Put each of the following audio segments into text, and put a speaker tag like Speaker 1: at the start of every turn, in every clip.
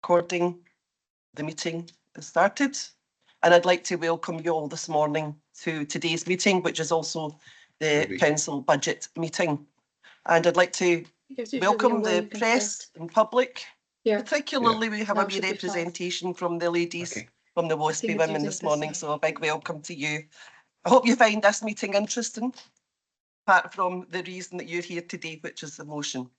Speaker 1: recording. The meeting is started, and I'd like to welcome you all this morning to today's meeting, which is also the council budget meeting. And I'd like to welcome the press and public. Particularly, we have a wee representation from the ladies from the WASPI women this morning, so a big welcome to you. I hope you find this meeting interesting, apart from the reason that you're here today, which is the motion.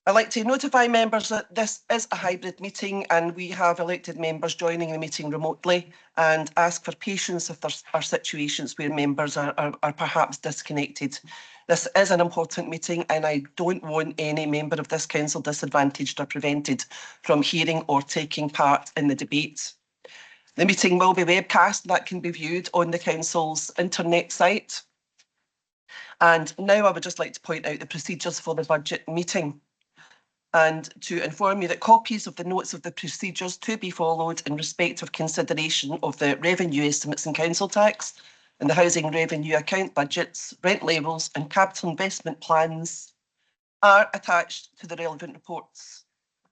Speaker 1: I'd like to notify members that this is a hybrid meeting and we have elected members joining the meeting remotely, and ask for patience if there are situations where members are perhaps disconnected. This is an important meeting and I don't want any member of this council disadvantaged or prevented from hearing or taking part in the debate. The meeting will be webcast, that can be viewed on the council's internet site. And now I would just like to point out the procedures for the budget meeting, and to inform you that copies of the notes of the procedures to be followed in respect of consideration of the revenue estimates and council tax and the housing revenue account budgets, rent levels and capital investment plans are attached to the relevant reports.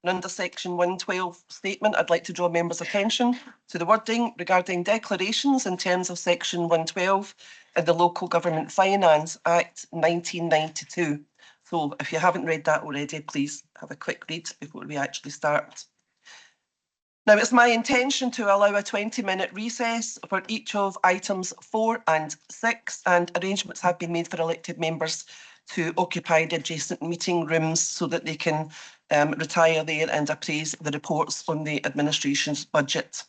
Speaker 1: And under section 112 statement, I'd like to draw members' attention to the wording regarding declarations in terms of section 112 in the Local Government Finance Act 1992. So if you haven't read that already, please have a quick read before we actually start. Now, it's my intention to allow a 20-minute recess for each of items 4 and 6, and arrangements have been made for elected members to occupy the adjacent meeting rooms so that they can retire there and appraise the reports on the administration's budget.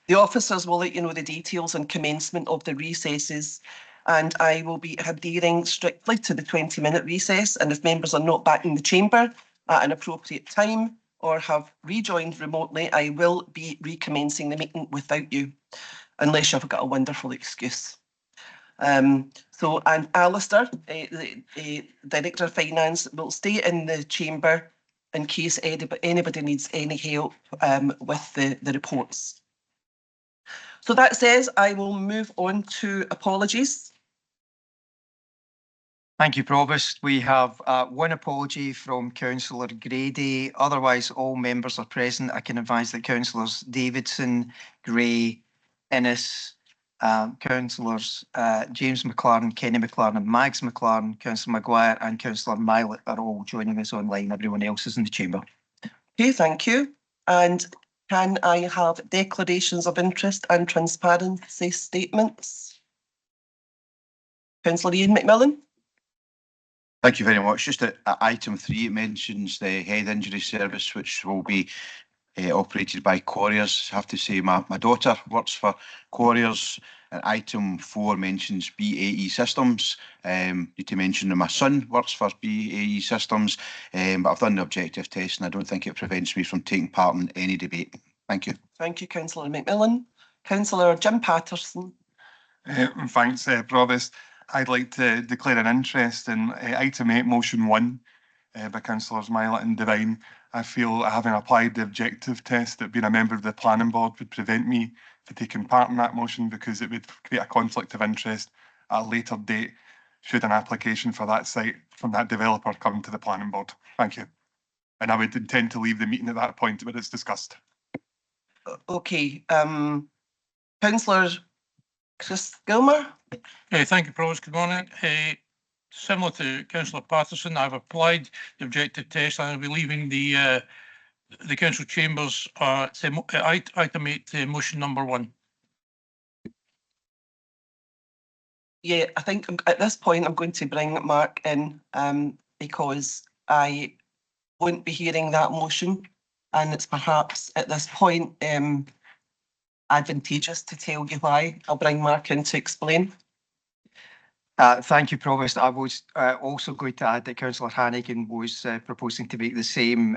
Speaker 1: The officers will let you know the details and commencement of the recesses, and I will be adhering strictly to the 20-minute recess, and if members are not back in the chamber at an appropriate time or have rejoined remotely, I will be recommencing the meeting without you, unless you've got a wonderful excuse. And Alistair, the Director of Finance, will stay in the chamber in case anybody needs any help with the reports. So that says, I will move on to apologies.
Speaker 2: Thank you, Provost. We have one apology from Councillor Grady. Otherwise, all members are present. I can advise that Councillors Davidson, Gray, Innes, Councillors James McLaren, Kenny McLaren and Mags McLaren, Councillor Maguire and Councillor Mylet are all joining us online. Everyone else is in the chamber.
Speaker 1: Okay, thank you. And can I have declarations of interest and transparency statements? Councillor Ian McMillan.
Speaker 3: Thank you very much. Just at item 3, it mentions the head injury service, which will be operated by Councillors. I have to say my daughter works for Councillors. And item 4 mentions BAE Systems. Need to mention that my son works for BAE Systems, but I've done the objective test and I don't think it prevents me from taking part in any debate. Thank you.
Speaker 1: Thank you, Councillor McMillan. Councillor Jim Patterson.
Speaker 4: Thanks, Provost. I'd like to declare an interest in item 8, motion 1 by Councillors Mylet and Devine. I feel having applied the objective test that being a member of the planning board would prevent me from taking part in that motion, because it would create a conflict of interest at a later date should an application for that site from that developer come to the planning board. Thank you. And I would intend to leave the meeting at that point when it's discussed.
Speaker 1: Okay. Councillor Chris Gilmer.
Speaker 5: Thank you, Provost. Good morning. Similar to Councillor Patterson, I've applied the objective test and I'll be leaving the council chambers item 8, motion number 1.
Speaker 1: Yeah, I think at this point I'm going to bring Mark in because I won't be hearing that motion, and it's perhaps at this point advantageous to tell you why. I'll bring Mark in to explain.
Speaker 2: Thank you, Provost. I was also going to add that Councillor Hannigan was proposing to make the same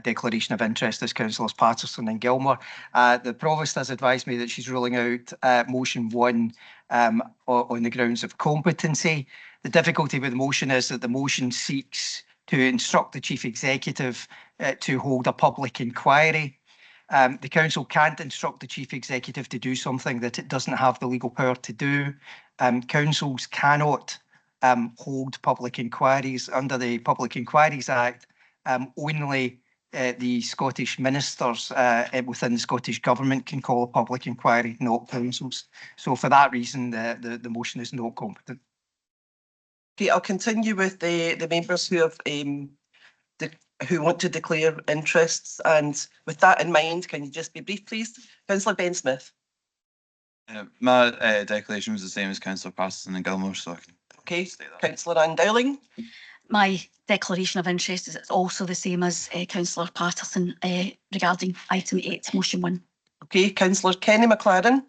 Speaker 2: declaration of interest as Councillors Patterson and Gilmer. The Provost has advised me that she's ruling out motion 1 on the grounds of competency. The difficulty with the motion is that the motion seeks to instruct the Chief Executive to hold a public inquiry. The Council can't instruct the Chief Executive to do something that it doesn't have the legal power to do. Councils cannot hold public inquiries under the Public Inquiries Act. Only the Scottish ministers within the Scottish Government can call a public inquiry, not councils. So for that reason, the motion is not competent.
Speaker 1: Okay, I'll continue with the members who have who want to declare interests, and with that in mind, can you just be brief, please? Councillor Ben Smith.
Speaker 6: My declaration was the same as Councillor Patterson and Gilmore, so I can
Speaker 1: Okay,
Speaker 6: state that.
Speaker 1: Councillor AnnDowling.
Speaker 7: My declaration of interest is also the same as Councillor Patterson regarding item 8, motion 1.
Speaker 1: Okay, Councillor Kenny McLaren.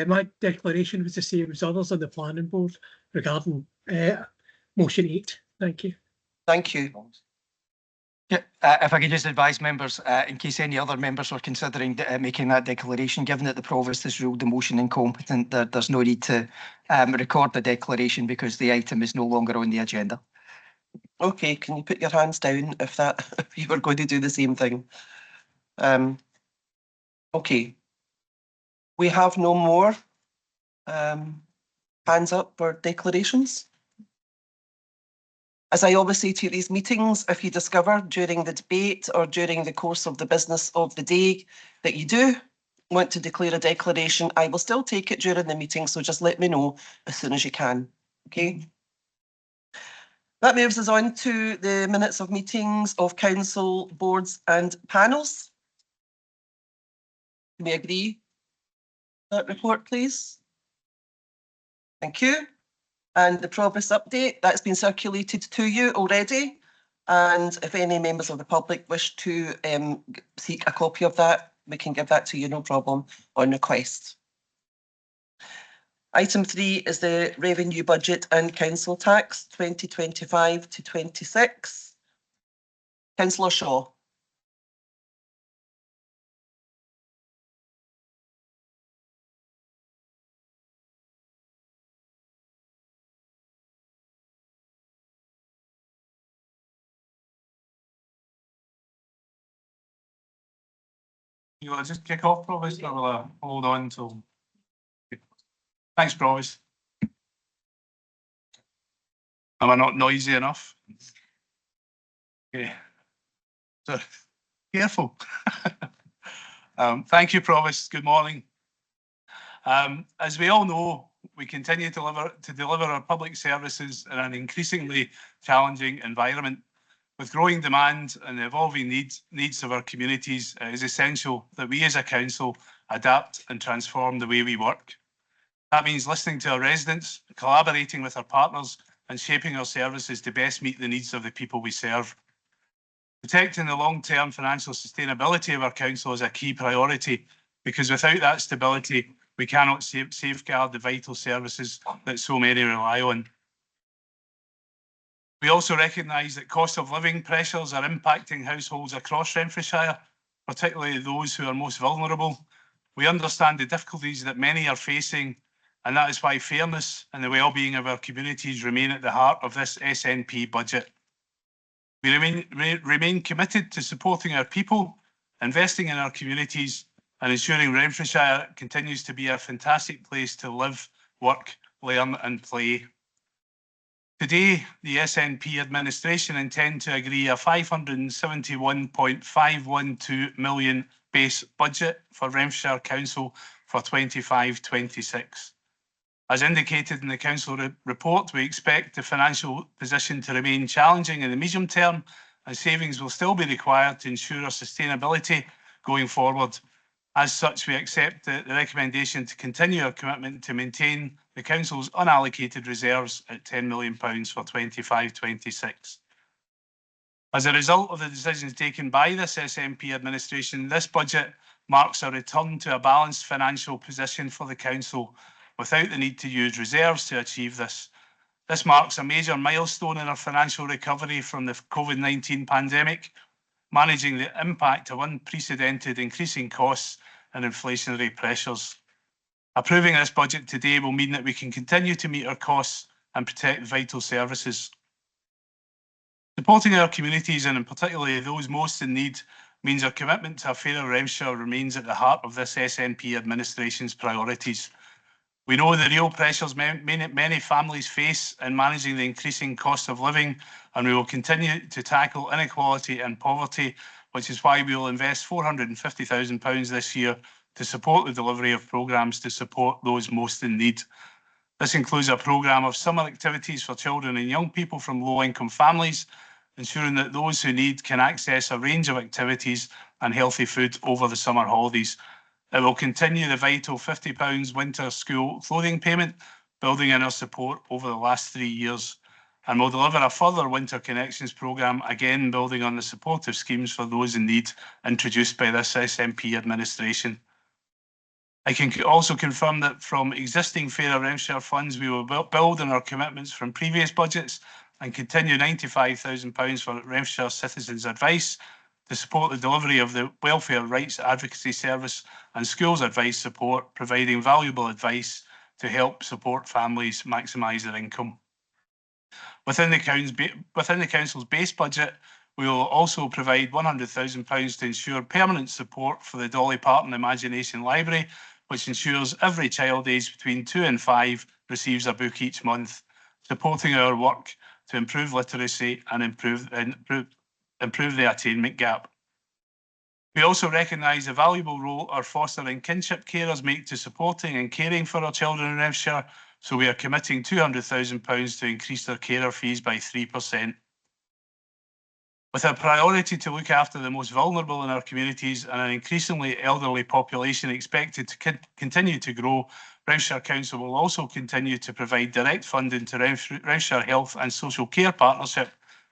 Speaker 8: My declaration was the same as others on the planning board regarding motion 8. Thank you.
Speaker 1: Thank you.
Speaker 2: Yeah, if I could just advise members, in case any other members are considering making that declaration, given that the Provost has ruled the motion incompetent, there's no need to record the declaration because the item is no longer on the agenda.
Speaker 1: Okay, can you put your hands down if you were going to do the same thing? Okay. We have no more hands up for declarations. As I always say to these meetings, if you discover during the debate or during the course of the business of the day that you do want to declare a declaration, I will still take it during the meeting, so just let me know as soon as you can, okay? That moves us on to the minutes of meetings of council, boards and panels. Can we agree that report, please? Thank you. And the Provost update, that's been circulated to you already. And if any members of the public wish to seek a copy of that, we can give that to you, no problem, on request. Item 3 is the revenue budget and council tax 2025 to 26. Councillor Shaw.
Speaker 5: You want to just kick off, Provost, or will I hold on till? Thanks, Provost. Am I not noisy enough? Okay. So, careful. Thank you, Provost. Good morning. As we all know, we continue to deliver our public services in an increasingly challenging environment. With growing demand and the evolving needs of our communities, it is essential that we as a council adapt and transform the way we work. That means listening to our residents, collaborating with our partners, and shaping our services to best meet the needs of the people we serve. Protecting the long-term financial sustainability of our council is a key priority, because without that stability, we cannot safeguard the vital services that so many rely on. We also recognise that cost of living pressures are impacting households across Renfrewshire, particularly those who are most vulnerable. We understand the difficulties that many are facing, and that is why fairness and the well-being of our communities remain at the heart of this SNP budget. We remain committed to supporting our people, investing in our communities, and ensuring Renfrewshire continues to be a fantastic place to live, work, learn and play. Today, the SNP administration intend to agree a £571.512 million base budget for Renfrewshire Council for 25-26. As indicated in the Council report, we expect the financial position to remain challenging in the medium term, and savings will still be required to ensure our sustainability going forward. As such, we accept the recommendation to continue our commitment to maintain the Council's unallocated reserves at £10 million for 25-26. As a result of the decisions taken by this SNP administration, this budget marks a return to a balanced financial position for the Council without the need to use reserves to achieve this. This marks a major milestone in our financial recovery from the COVID-19 pandemic, managing the impact of unprecedented increasing costs and inflationary pressures. Approving this budget today will mean that we can continue to meet our costs and protect vital services. Supporting our communities, and in particularly those most in need, means our commitment to a fairer Renfrewshire remains at the heart of this SNP administration's priorities.
Speaker 9: We know the real pressures many families face in managing the increasing cost of living, and we will continue to tackle inequality and poverty, which is why we will invest £450,000 this year to support the delivery of programmes to support those most in need. This includes a programme of summer activities for children and young people from low-income families, ensuring that those who need can access a range of activities and healthy food over the summer holidays. It will continue the vital £50 winter school clothing payment, building on our support over the last 3 years, and will deliver a further Winter Connections programme, again building on the supportive schemes for those in need introduced by this SNP administration. I can also confirm that from existing Fairer Renfrewshire funds, we will build on our commitments from previous budgets and continue £95,000 for Renfrewshire Citizens Advice to support the delivery of the Welfare Rights Advocacy Service and Schools Advice support, providing valuable advice to help support families maximise their income. Within the Council's base budget, we will also provide £100,000 to ensure permanent support for the Dolly Parton Imagination Library, which ensures every child aged between 2 and 5 receives a book each month, supporting our work to improve literacy and improve the attainment gap. We also recognise the valuable role our foster and kinship carers make to supporting and caring for our children in Renfrewshire, so we are committing £200,000 to increase their carer fees by 3%. With a priority to look after the most vulnerable in our communities and an increasingly elderly population expected to continue to grow, Renfrewshire Council will also continue to provide direct funding to Renfrewshire Health and Social Care Partnership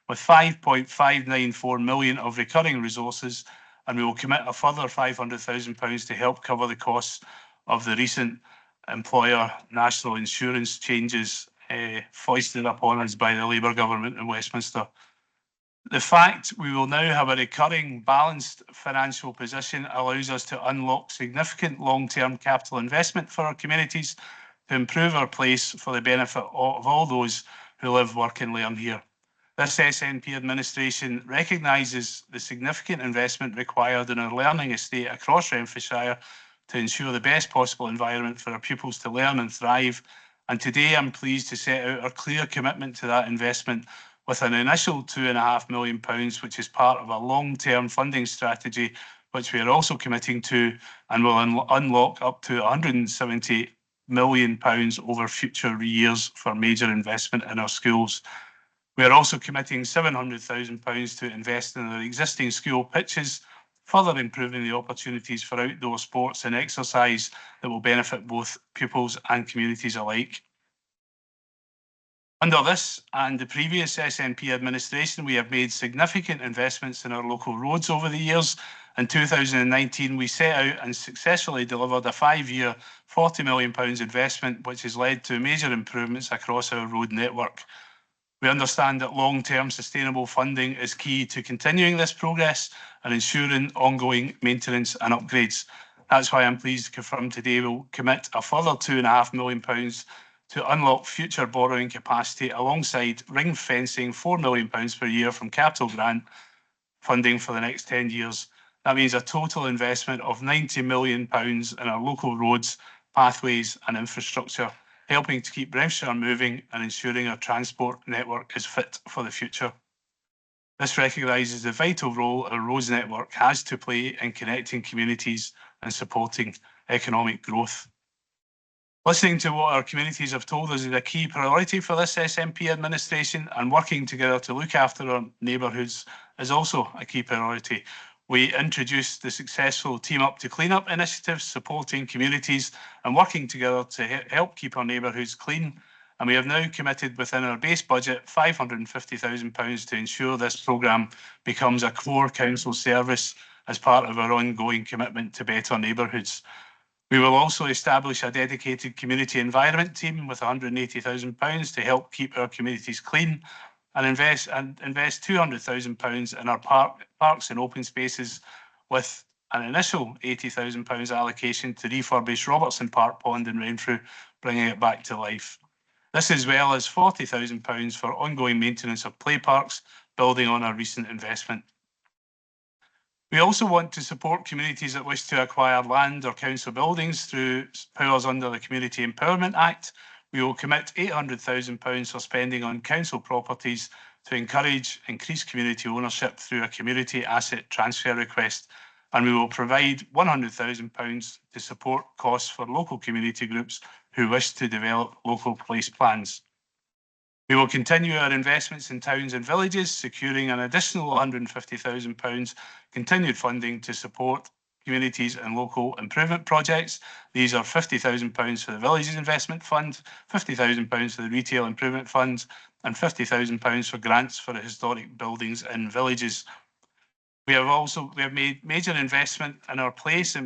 Speaker 9: with £5.594 million of recurring resources, and we will commit a further £500,000 to help cover the costs of the recent employer national insurance changes foisted upon us by the Labour government in Westminster. The fact we will now have a recurring balanced financial position allows us to unlock significant long-term capital investment for our communities to improve our place for the benefit of all those who live, work and learn here. This SNP administration recognises the significant investment required in our learning estate across Renfrewshire to ensure the best possible environment for our pupils to learn and thrive. And today I'm pleased to set out our clear commitment to that investment with an initial £2.5 million, which is part of a long-term funding strategy, which we are also committing to and will unlock up to £170 million over future years for major investment in our schools. We are also committing £700,000 to invest in our existing school pitches, further improving the opportunities for outdoor sports and exercise that will benefit both pupils and communities alike. Under this and the previous SNP administration, we have made significant investments in our local roads over the years. In 2019, we set out and successfully delivered a 5-year £40 million investment, which has led to major improvements across our road network. We understand that long-term sustainable funding is key to continuing this progress and ensuring ongoing maintenance and upgrades. That's why I'm pleased to confirm today we'll commit a further £2.5 million to unlock future borrowing capacity alongside ring fencing £4 million per year from capital grant funding for the next 10 years. That means a total investment of £90 million in our local roads, pathways and infrastructure, helping to keep Renfrewshire moving and ensuring our transport network is fit for the future. This recognises the vital role our roads network has to play in connecting communities and supporting economic growth. Listening to what our communities have told us is a key priority for this SNP administration, and working together to look after our neighbourhoods is also a key priority. We introduced the successful Team Up to Clean Up initiative, supporting communities and working together to help keep our neighbourhoods clean. And we have now committed within our base budget £550,000 to ensure this programme becomes a core council service as part of our ongoing commitment to better neighbourhoods. We will also establish a dedicated community environment team with £180,000 to help keep our communities clean, and invest £200,000 in our parks and open spaces, with an initial £80,000 allocation to refurbish Robertson Park Pond in Renfrew, bringing it back to life. This, as well as £40,000 for ongoing maintenance of play parks, building on our recent investment. We also want to support communities that wish to acquire land or council buildings through powers under the Community Empowerment Act. We will commit £800,000 for spending on council properties to encourage increased community ownership through a community asset transfer request. And we will provide £100,000 to support costs for local community groups who wish to develop local place plans. We will continue our investments in towns and villages, securing an additional £150,000 continued funding to support communities and local improvement projects. These are £50,000 for the Villages Investment Fund, £50,000 for the Retail Improvement Fund, and £50,000 for grants for the historic buildings in villages. We have made major investment in our place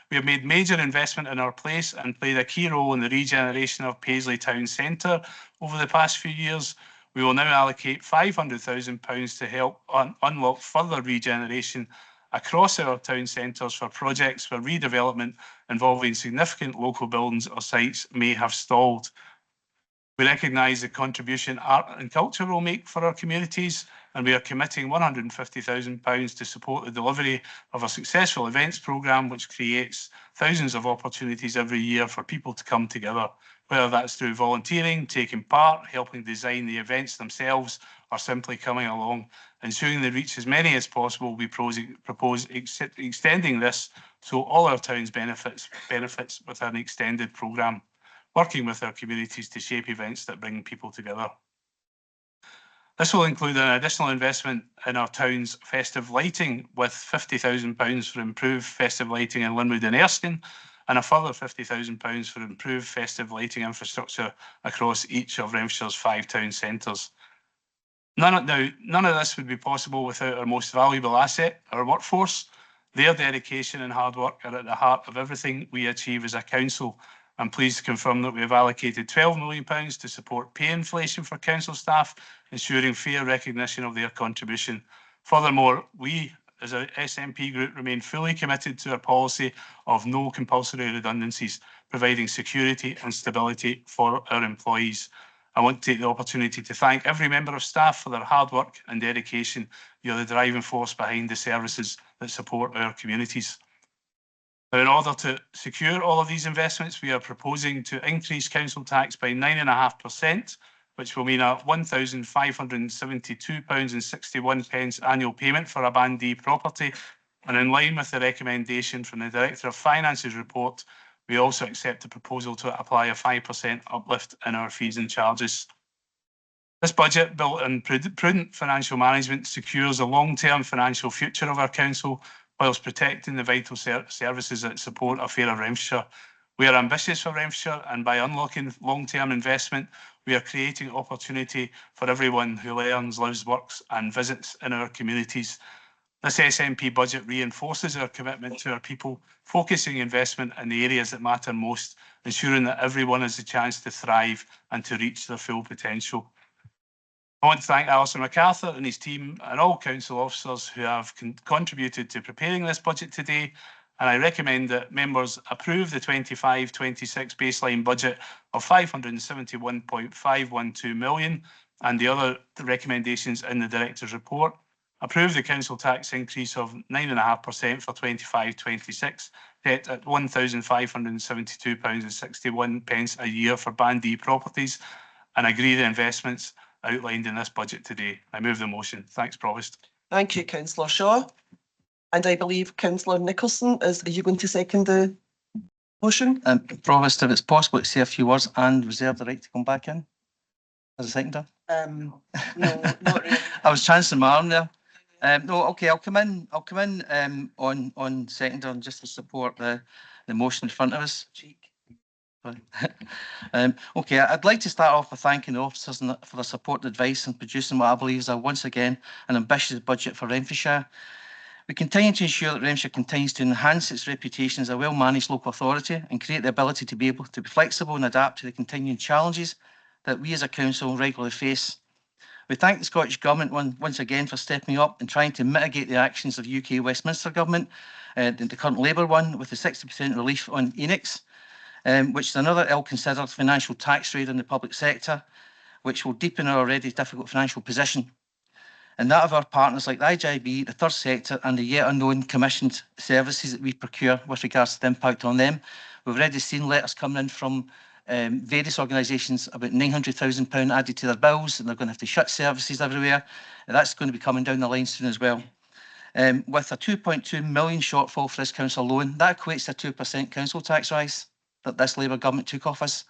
Speaker 9: We have made major investment in our place and played a key role in the regeneration of Paisley Town Centre over the past few years. We will now allocate £500,000 to help unlock further regeneration across our town centres for projects where redevelopment involving significant local buildings or sites may have stalled. We recognise the contribution art and culture will make for our communities, and we are committing £150,000 to support the delivery of a successful events programme which creates thousands of opportunities every year for people to come together, whether that's through volunteering, taking part, helping design the events themselves, or simply coming along. Ensuring they reach as many as possible, we propose extending this so all our towns benefits with an extended programme, working with our communities to shape events that bring people together. This will include an additional investment in our town's festive lighting with £50,000 for improved festive lighting in Linwood and Erskine, and a further £50,000 for improved festive lighting infrastructure across each of Renfrewshire's 5 town centres. None of this would be possible without our most valuable asset, our workforce. Their dedication and hard work are at the heart of everything we achieve as a council. I'm pleased to confirm that we have allocated £12 million to support pay inflation for council staff, ensuring fair recognition of their contribution. Furthermore, we as a SNP group remain fully committed to a policy of no compulsory redundancies, providing security and stability for our employees. I want to take the opportunity to thank every member of staff for their hard work and dedication. You're the driving force behind the services that support our communities. Now, in order to secure all of these investments, we are proposing to increase council tax by 9.5%, which will mean a £1,572.61 annual payment for a Band D property. And in line with the recommendation from the Director of Finance's report, we also accept the proposal to apply a 5% uplift in our fees and charges. This budget, built on prudent financial management, secures the long-term financial future of our council, whilst protecting the vital services that support a fairer Renfrewshire. We are ambitious for Renfrewshire, and by unlocking long-term investment, we are creating opportunity for everyone who learns, lives, works and visits in our communities. This SNP budget reinforces our commitment to our people, focusing investment in the areas that matter most, ensuring that everyone has the chance to thrive and to reach their full potential. I want to thank Alison MacArthur and his team and all council officers who have contributed to preparing this budget today, and I recommend that members approve the 25-26 baseline budget of £571.512 million and the other recommendations in the Director's report. Approve the council tax increase of 9.5% for 25-26, set at £1,572.61 a year for Band D properties, and agree the investments outlined in this budget today. I move the motion. Thanks, Provost.
Speaker 1: Thank you, Councillor Shaw. And I believe Councillor Nicholson are you going to second the motion?
Speaker 10: Provost, if it's possible to say a few words and reserve the right to come back in as a seconder.
Speaker 1: No, not really.
Speaker 10: I was chancing my arm there. No, okay, I'll come in on seconder just to support the motion in front of us. Okay, I'd like to start off by thanking the officers for their support and advice in producing what I believe is once again an ambitious budget for Renfrewshire. We continue to ensure that Renfrewshire continues to enhance its reputation as a well-managed local authority and create the ability to be able to be flexible and adapt to the continuing challenges that we as a council regularly face. We thank the Scottish Government once again for stepping up and trying to mitigate the actions of UK Westminster Government, the current Labour one, with the 60% relief on ENICs, which is another ill-considered financial tax raid on the public sector, which will deepen our already difficult financial position. and that of our partners like the IJB, the third sector, and the yet unknown commissioned services that we procure with regards to the impact on them. We've already seen letters coming in from various organisations about £900,000 added to their bills, and they're going to have to shut services everywhere. And that's going to be coming down the line soon as well. With a 2.2 million shortfall for this council alone, that equates to a 2% council tax rise that this Labour government took off us.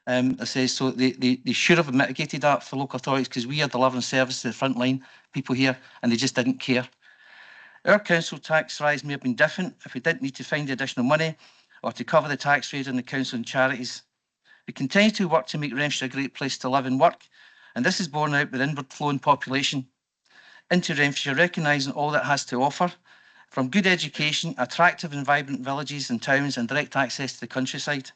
Speaker 10: I say, so they should have mitigated that for local authorities, because we are delivering service to the frontline people here, and they just didn't care. Our council tax rise may have been different if we didn't need to find the additional money or to cover the tax rate on the council and charities. We continue to work to make Renfrewshire a great place to live and work, and this is borne out with inward flowing population into Renfrewshire, recognising all that it has to offer, from good education, attractive and vibrant villages and towns, and direct access to the countryside.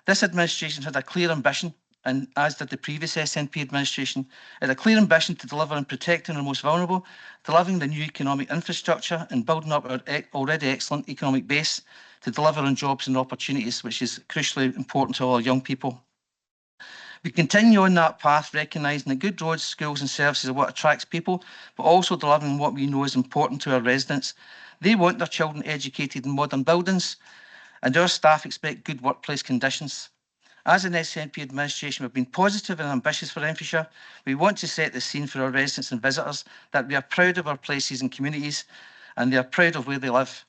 Speaker 10: This administration had a clear ambition, and as did the previous SNP administration, had a clear ambition to deliver on protecting our most vulnerable, delivering the new economic infrastructure and building up our already excellent economic base to deliver on jobs and opportunities, which is crucially important to all our young people. We continue on that path, recognising that good roads, schools and services are what attracts people, but also delivering what we know is important to our residents. They want their children educated in modern buildings, and our staff expect good workplace conditions. As an SNP administration, we've been positive and ambitious for Renfrewshire. We want to set the scene for our residents and visitors, that we are proud of our places and communities, and they are proud of where they live.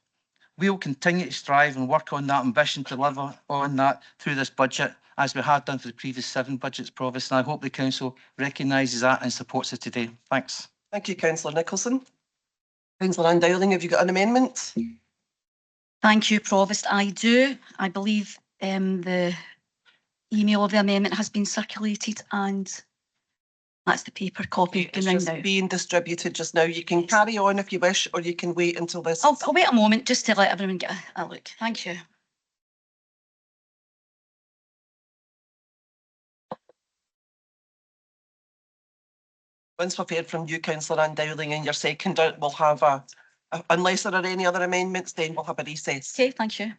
Speaker 10: We will continue to strive and work on that ambition to deliver on that through this budget, as we have done for the previous 7 budgets, Provost, and I hope the Council recognises that and supports it today. Thanks.
Speaker 1: Thank you, Councillor Nicholson. Councillor AnnDowling, have you got an amendment?
Speaker 7: Thank you, Provost. I do. I believe the email of the amendment has been circulated, and that's the paper copy
Speaker 1: It's
Speaker 7: going round
Speaker 1: just
Speaker 7: now.
Speaker 1: being distributed just now. You can carry on if you wish, or you can wait until this.
Speaker 7: I'll wait a moment just to let everyone get a look. Thank you.
Speaker 1: Once we've heard from you, Councillor AnnDowling, and your seconder, we'll have unless there are any other amendments, then we'll have a recess.
Speaker 7: Okay, thank you.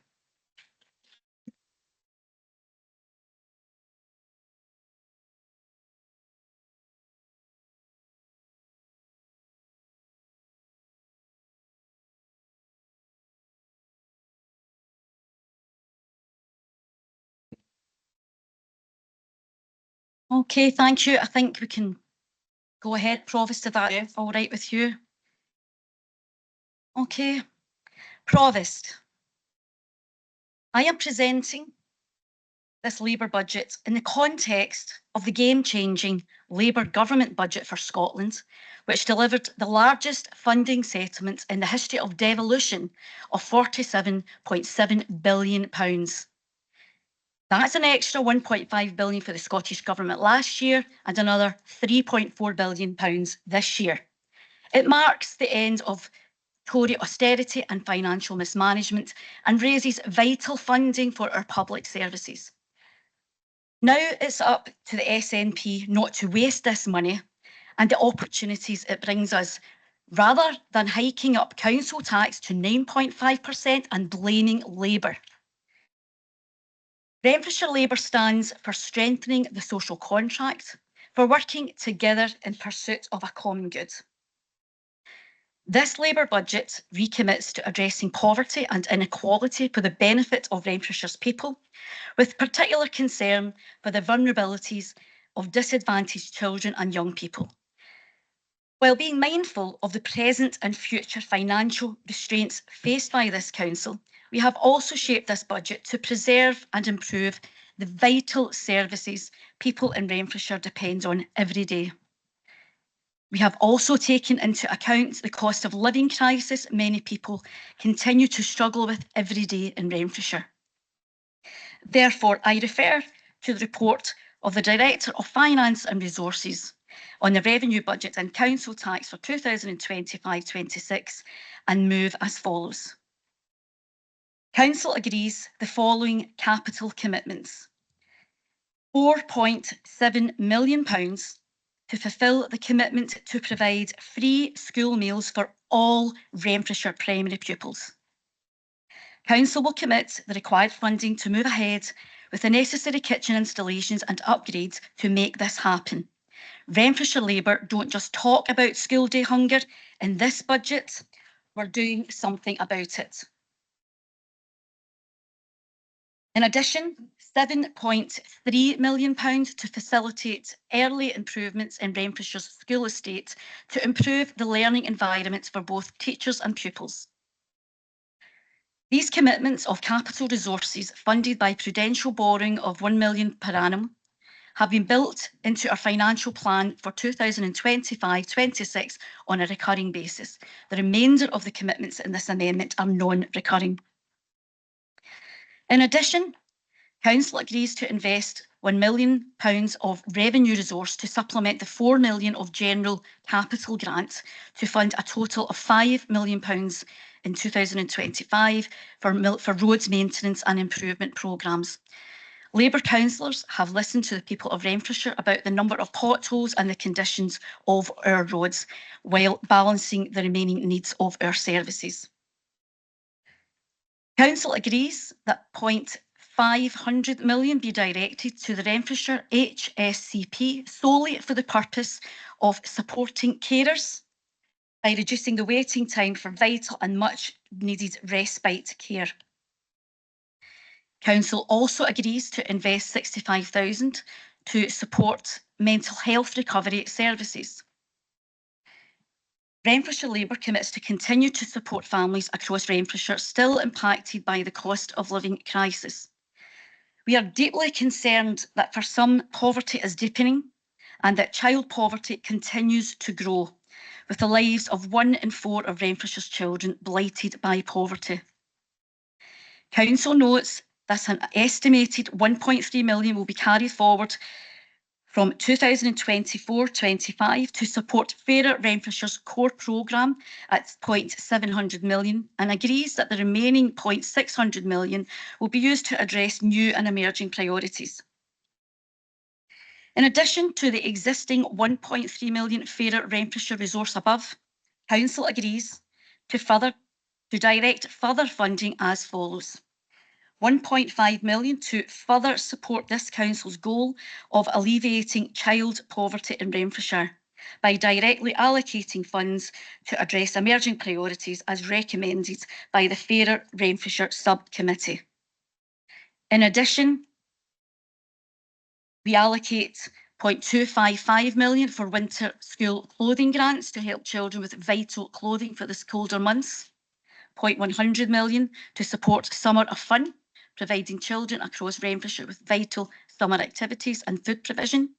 Speaker 7: Okay, thank you. I think we can go ahead, Provost, if that's all right with you. Okay. Provost, I am presenting this Labour budget in the context of the game-changing Labour government budget for Scotland, which delivered the largest funding settlement in the history of devolution of £47.7 billion. That's an extra £1.5 billion for the Scottish Government last year and another £3.4 billion this year. It marks the end of Tory austerity and financial mismanagement and raises vital funding for our public services. Now it's up to the SNP not to waste this money and the opportunities it brings us, rather than hiking up council tax to 9.5% and blaming Labour. Renfrewshire Labour stands for strengthening the social contract, for working together in pursuit of a common good. This Labour budget recommits to addressing poverty and inequality for the benefit of Renfrewshire's people, with particular concern for the vulnerabilities of disadvantaged children and young people. While being mindful of the present and future financial restraints faced by this council, we have also shaped this budget to preserve and improve the vital services people in Renfrewshire depend on every day. We have also taken into account the cost of living crisis many people continue to struggle with every day in Renfrewshire. Therefore, I refer to the report of the Director of Finance and Resources on the revenue budget and council tax for 2025-26 and move as follows. Council agrees the following capital commitments: £4.7 million to fulfil the commitment to provide free school meals for all Renfrewshire primary pupils. Council will commit the required funding to move ahead with the necessary kitchen installations and upgrades to make this happen, Renfrewshire Labour don't just talk about school day hunger. In this budget, we're doing something about it. In addition, £7.3 million to facilitate early improvements in Renfrewshire's school estate to improve the learning environment for both teachers and pupils. These commitments of capital resources funded by Prudential borrowing of £1 million per annum have been built into our financial plan for 2025-26 on a recurring basis. The remainder of the commitments in this amendment are non-recurring. In addition, Council agrees to invest £1 million of revenue resource to supplement the £4 million of general capital grant to fund a total of £5 million in 2025 for roads maintenance and improvement programmes. Labour councillors have listened to the people of Renfrewshire about the number of potholes and the conditions of our roads while balancing the remaining needs of our services. Council agrees that £500 million be directed to the Renfrewshire HSCP solely for the purpose of supporting carers by reducing the waiting time for vital and much needed respite care. Council also agrees to invest £65,000 to support mental health recovery services. Renfrewshire Labour commits to continue to support families across Renfrewshire still impacted by the cost of living crisis. We are deeply concerned that for some, poverty is deepening and that child poverty continues to grow, with the lives of 1 in 4 of Renfrewshire's children blighted by poverty. Council notes that an estimated £1.3 million will be carried forward from 2024-25 to support Fairer Renfrewshire's core programme at £700 million and agrees that the remaining £600 million will be used to address new and emerging priorities. In addition to the existing £1.3 million Fairer Renfrewshire resource above, Council agrees to direct further funding as follows. £1.5 million to further support this council's goal of alleviating child poverty in Renfrewshire by directly allocating funds to address emerging priorities as recommended by the Fairer Renfrewshire subcommittee. In addition, we allocate £0.255 million for winter school clothing grants to help children with vital clothing for the colder months, £100 million to support Summer of Fun, providing children across Renfrewshire with vital summer activities and food provision,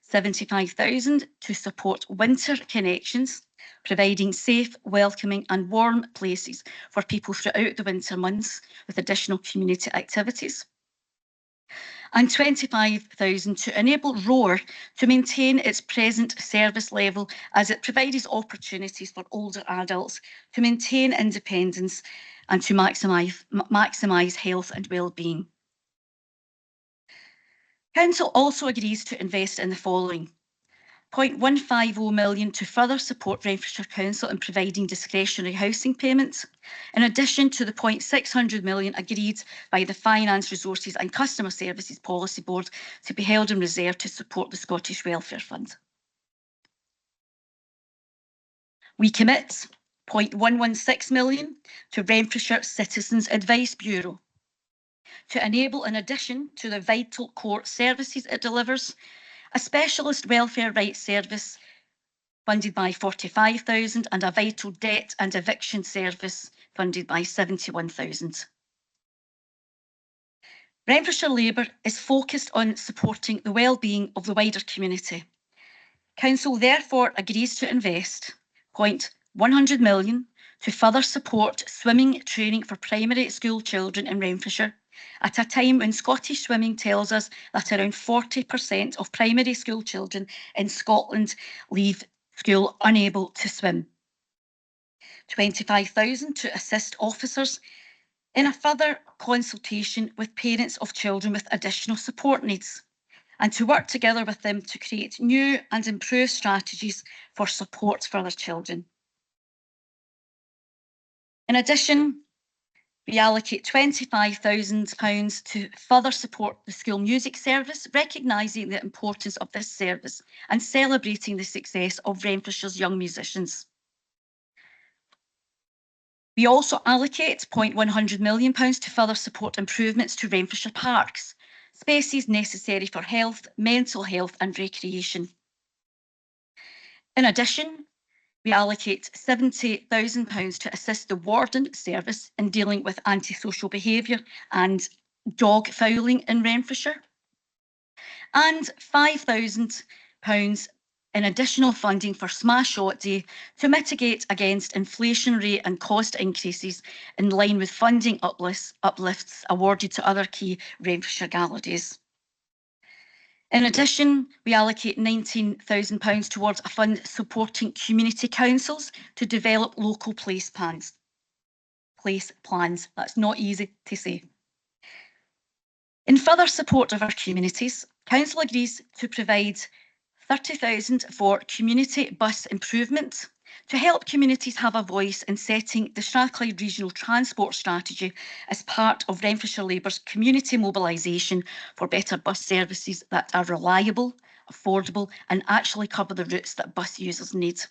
Speaker 7: £75,000 to support Winter Connections, providing safe, welcoming and warm places for people throughout the winter months with additional community activities, and £25,000 to enable ROAR to maintain its present service level as it provides opportunities for older adults to maintain independence and to maximise health and well-being. Council also agrees to invest in the following. £0.150 million to further support Renfrewshire Council in providing discretionary housing payments, in addition to the £600 million agreed by the Finance, Resources and Customer Services Policy Board to be held in reserve to support the Scottish Welfare Fund. We commit £0.116 million to Renfrewshire Citizens Advice Bureau to enable, in addition to the vital core services it delivers, a specialist welfare rights service funded by £45,000 and a vital debt and eviction service funded by £71,000. Renfrewshire Labour is focused on supporting the well-being of the wider community. Council therefore agrees to invest £100 million to further support swimming training for primary school children in Renfrewshire at a time when Scottish Swimming tells us that around 40% of primary school children in Scotland leave school unable to swim. £25,000 to assist officers in a further consultation with parents of children with additional support needs and to work together with them to create new and improved strategies for support for their children. In addition, We allocate £25,000 to further support the school music service, recognising the importance of this service and celebrating the success of Renfrewshire's young musicians. We also allocate £100 million to further support improvements to Renfrewshire parks, spaces necessary for health, mental health and recreation. In addition, we allocate £70,000 to assist the warden service in dealing with antisocial behaviour and dog fouling in Renfrewshire, and £5,000 in additional funding for Smash Shot Day to mitigate against inflationary and cost increases in line with funding uplifts awarded to other key Renfrewshire gala days. In addition, we allocate £19,000 towards a fund supporting community councils to develop local place plans. That's not easy to say. In further support of our communities, Council agrees to provide £30,000 for community bus improvement to help communities have a voice in setting the Strathclyde Regional Transport Strategy as part of Renfrewshire Labour's community mobilisation for better bus services that are reliable, affordable and actually cover the routes that bus users need.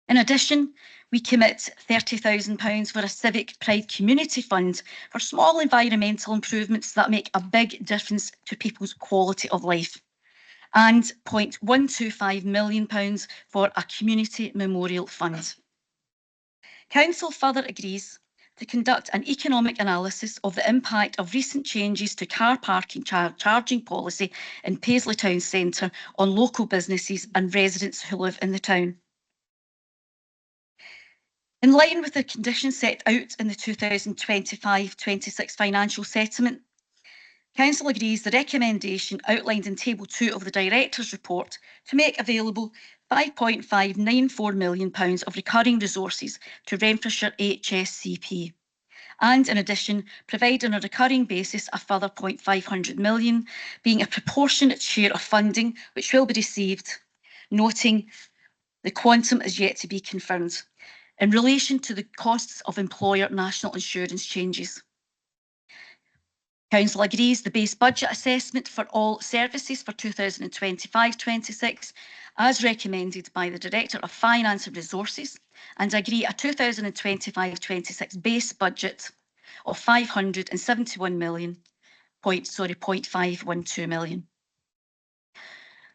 Speaker 7: In addition, we commit £30,000 for a Civic Pride Community Fund for small environmental improvements that make a big difference to people's quality of life, and £125 million for a community memorial fund. Council further agrees to conduct an economic analysis of the impact of recent changes to car parking charging policy in Paisley Town Centre on local businesses and residents who live in the town. In line with the conditions set out in the 2025-26 financial settlement, Council agrees the recommendation outlined in Table 2 of the Director's report to make available £5.594 million of recurring resources to Renfrewshire HSCP, and in addition provide on a recurring basis a further £500 million, being a proportionate share of funding which will be received, noting the quantum is yet to be confirmed, in relation to the costs of employer national insurance changes. Council agrees the base budget assessment for all services for 2025-26 as recommended by the Director of Finance and Resources, and agree a 2025-26 base budget of £571 million.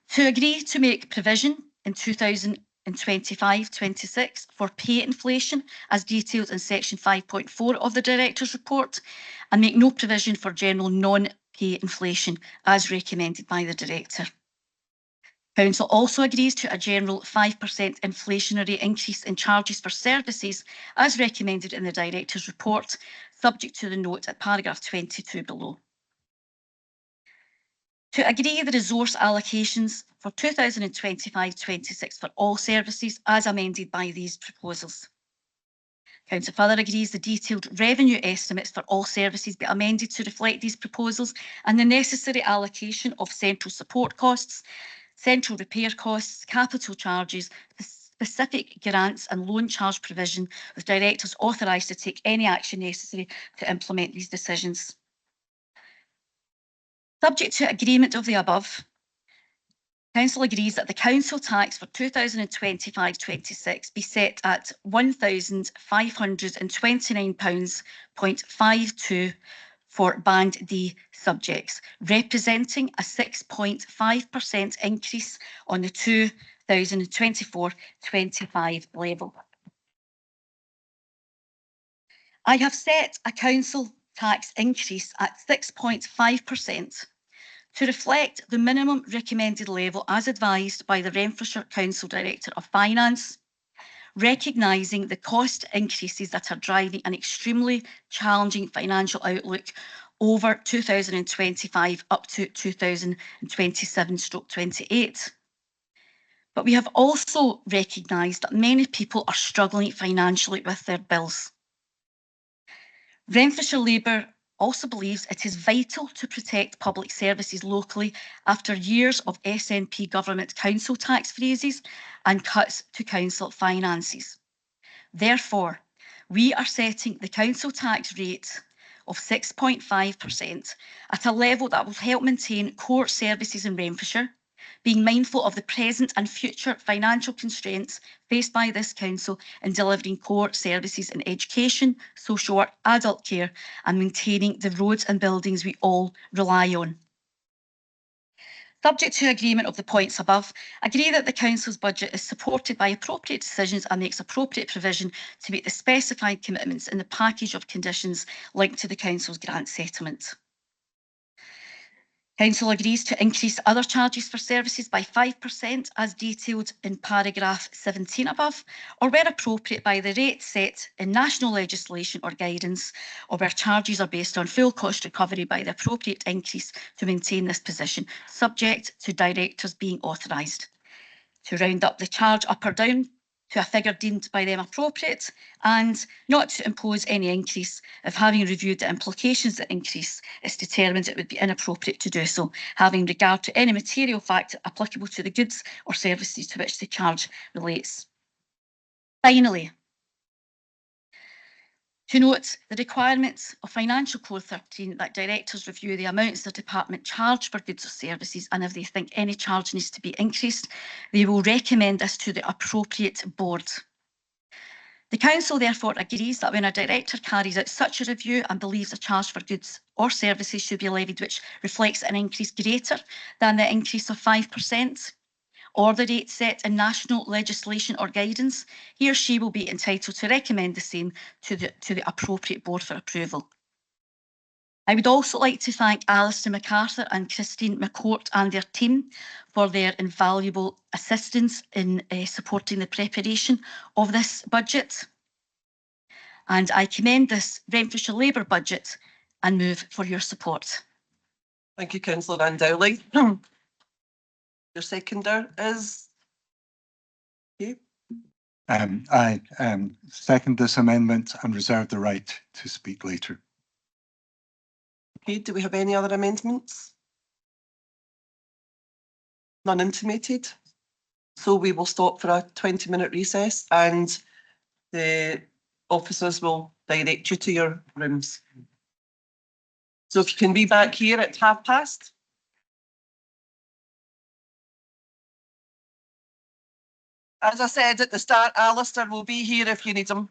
Speaker 7: To agree to make provision in 2025-26 for pay inflation as detailed in section 5.4 of the Director's report, and make no provision for general non-pay inflation as recommended by the Director. Council also agrees to a general 5% inflationary increase in charges for services as recommended in the Director's report, subject to the note at paragraph 22 below. To agree the resource allocations for 2025-26 for all services as amended by these proposals. Council further agrees the detailed revenue estimates for all services be amended to reflect these proposals and the necessary allocation of central support costs, central repair costs, capital charges, specific grants and loan charge provision, with directors authorised to take any action necessary to implement these decisions. Subject to agreement of the above, Council agrees that the council tax for 2025-26 be set at £1,529.52 for Band D subjects, representing a 6.5% increase on the 2024-25 level. I have set a council tax increase at 6.5% to reflect the minimum recommended level as advised by the Renfrewshire Council Director of Finance, recognising the cost increases that are driving an extremely challenging financial outlook over 2025 up to 2027/28. But we have also recognised that many people are struggling financially with their bills. Renfrewshire Labour also believes it is vital to protect public services locally after years of SNP government council tax freezes and cuts to council finances. Therefore, we are setting the council tax rate of 6.5% at a level that will help maintain core services in Renfrewshire, being mindful of the present and future financial constraints faced by this council in delivering core services in education, social work, adult care, and maintaining the roads and buildings we all rely on. Subject to agreement of the points above, agree that the council's budget is supported by appropriate decisions and makes appropriate provision to meet the specified commitments in the package of conditions linked to the council's grant settlement. Council agrees to increase other charges for services by 5% as detailed in paragraph 17 above, or where appropriate by the rate set in national legislation or guidance, or where charges are based on full cost recovery by the appropriate increase to maintain this position, subject to directors being authorised to round up the charge up or down to a figure deemed by them appropriate, and not to impose any increase if, having reviewed the implications of the increase, it's determined it would be inappropriate to do so, having regard to any material fact applicable to the goods or services to which the charge relates. Finally, to note the requirements of Financial Code 13 that directors review the amounts the department charge for goods or services, and if they think any charge needs to be increased, they will recommend this to the appropriate board. The council therefore agrees that when a director carries out such a review and believes a charge for goods or services should be levied which reflects an increase greater than the increase of 5%, or the rate set in national legislation or guidance, he or she will be entitled to recommend the same to the appropriate board for approval. I would also like to thank Alistair MacArthur and Christine McCourt and their team for their invaluable assistance in supporting the preparation of this budget. And I commend this Renfrewshire Labour budget and move for your support.
Speaker 1: Thank you, Councillor AnnDowling. Your seconder is you.
Speaker 11: I second this amendment and reserve the right to speak later.
Speaker 1: Okay, do we have any other amendments? None intimated. So we will stop for a 20-minute recess and the officers will direct you to your rooms. So if you can be back here at past. As I said at the start, Alistair will be here if you need him.